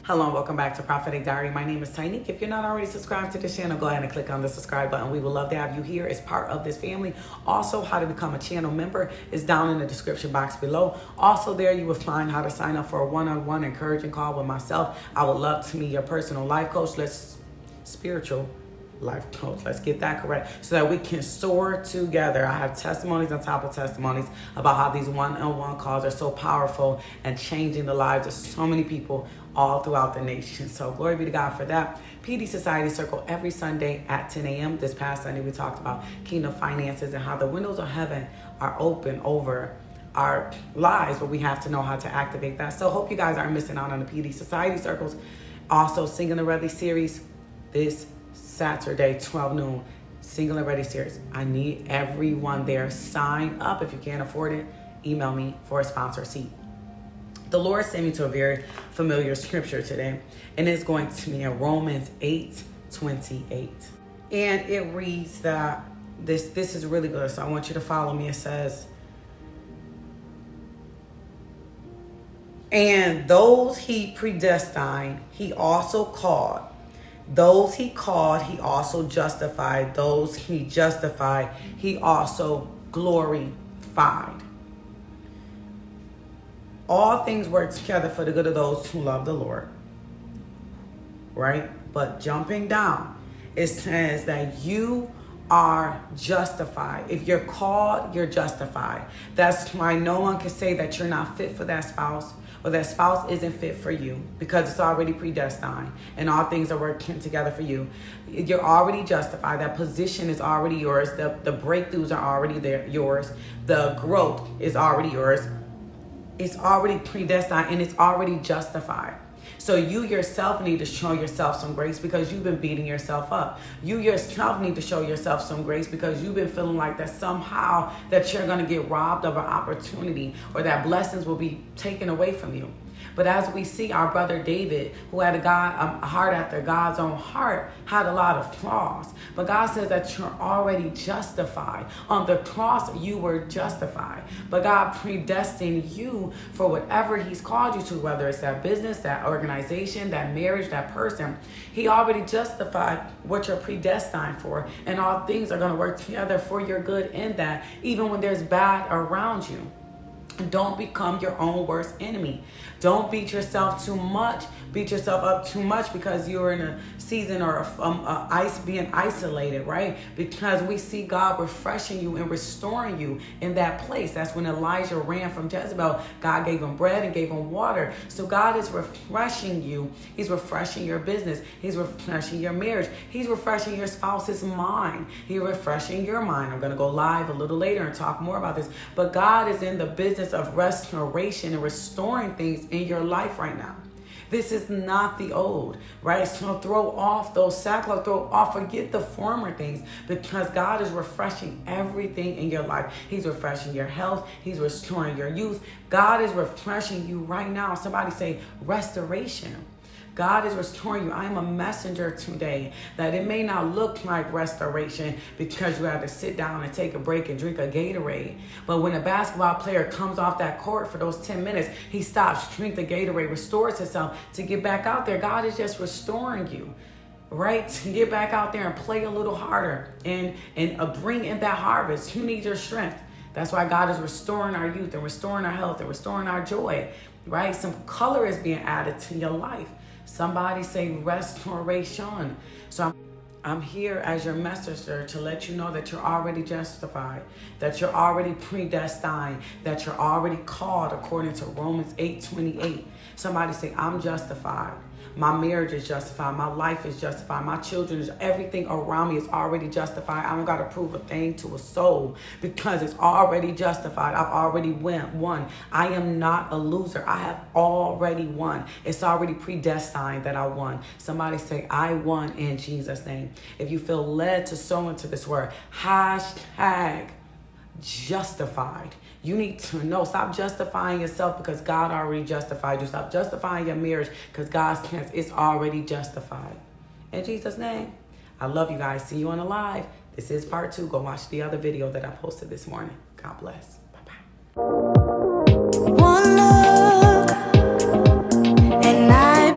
Hello and welcome back to Prophetic Diary. My name is Tiny. If you're not already subscribed to this channel, go ahead and click on the subscribe button. We would love to have you here as part of this family. Also, how to become a channel member is down in the description box below. Also, there you will find how to sign up for a one-on-one encouraging call with myself. I would love to meet your personal life coach. Spiritual life coach. Let's get that correct so that we can soar together. I have testimonies on top of testimonies about how these one-on-one calls are so powerful and changing the lives of so many people all throughout the nation. So glory be to God for that. PD Society Circle every Sunday at 10 a.m. This past Sunday, we talked about kingdom finances and how the windows of heaven are open over our lives, but we have to know how to activate that. So hope you guys aren't missing out on the PD Society Circles. Also, Single and Ready series this Saturday, 12 noon, Single and Ready series. I need everyone there. Sign up. If you can't afford it, email me for a sponsor seat. The Lord sent me to a very familiar scripture today, and it's going to be in Romans 8:28. And it reads that this is really good, so I want you to follow me. It says, and those he predestined, he also called. Those he called, he also justified. Those he justified, he also glorified. All things work together for the good of those who love the Lord. Right? But jumping down, it says that you are justified. If you're called, you're justified. That's why no one can say that you're not fit for that spouse, or that spouse isn't fit for you, because it's already predestined and all things are working together for you. You're already justified. That position is already yours. The breakthroughs are already there, yours. The growth is already yours. It's already predestined and it's already justified. So you yourself need to show yourself some grace because you've been beating yourself up. You yourself need to show yourself some grace because you've been feeling like that somehow that you're going to get robbed of an opportunity or that blessings will be taken away from you. But as we see, our brother David, who had a heart after God's own heart, had a lot of flaws. But God says that you're already justified. On the cross, you were justified. But God predestined you for whatever he's called you to, whether it's that business, that organization, that marriage, that person. He already justified what you're predestined for. And all things are going to work together for your good in that, even when there's bad around you. Don't become your own worst enemy. Don't beat yourself too much. Beat yourself up too much because you're in a season or being isolated, right? Because we see God refreshing you and restoring you in that place. That's when Elijah ran from Jezebel. God gave him bread and gave him water. So God is refreshing you. He's refreshing your business. He's refreshing your marriage. He's refreshing your spouse's mind. He's refreshing your mind. I'm going to go live a little later and talk more about this. But God is in the business of restoration and restoring things in your life right now. This is not the old, right? So throw off those sackcloth, forget the former things, because God is refreshing everything in your life. He's refreshing your health. He's restoring your youth. God is refreshing you right now. Somebody say restoration. God is restoring you. I am a messenger today that it may not look like restoration because you have to sit down and take a break and drink a Gatorade. But when a basketball player comes off that court for those 10 minutes, he stops, drinks the Gatorade, restores himself to get back out there. God is just restoring you, right? To get back out there and play a little harder and bring in that harvest. You need your strength. That's why God is restoring our youth and restoring our health and restoring our joy, right? Some color is being added to your life. Somebody say restoration. So I'm here as your messenger to let you know that you're already justified, that you're already predestined, that you're already called according to Romans 8:28. Somebody say, I'm justified. My marriage is justified. My life is justified. My children, everything around me is already justified. I don't got to prove a thing to a soul because it's already justified. I've already won. I am not a loser. I have already won. It's already predestined that I won. Somebody say, I won in Jesus' name. If you feel led to sow into this word, hashtag justified. You need to know. Stop justifying yourself because God already justified you. Stop justifying your marriage because God says it's already justified. In Jesus' name, I love you guys. See you on the live. This is part 2. Go watch the other video that I posted this morning. God bless. Bye-bye.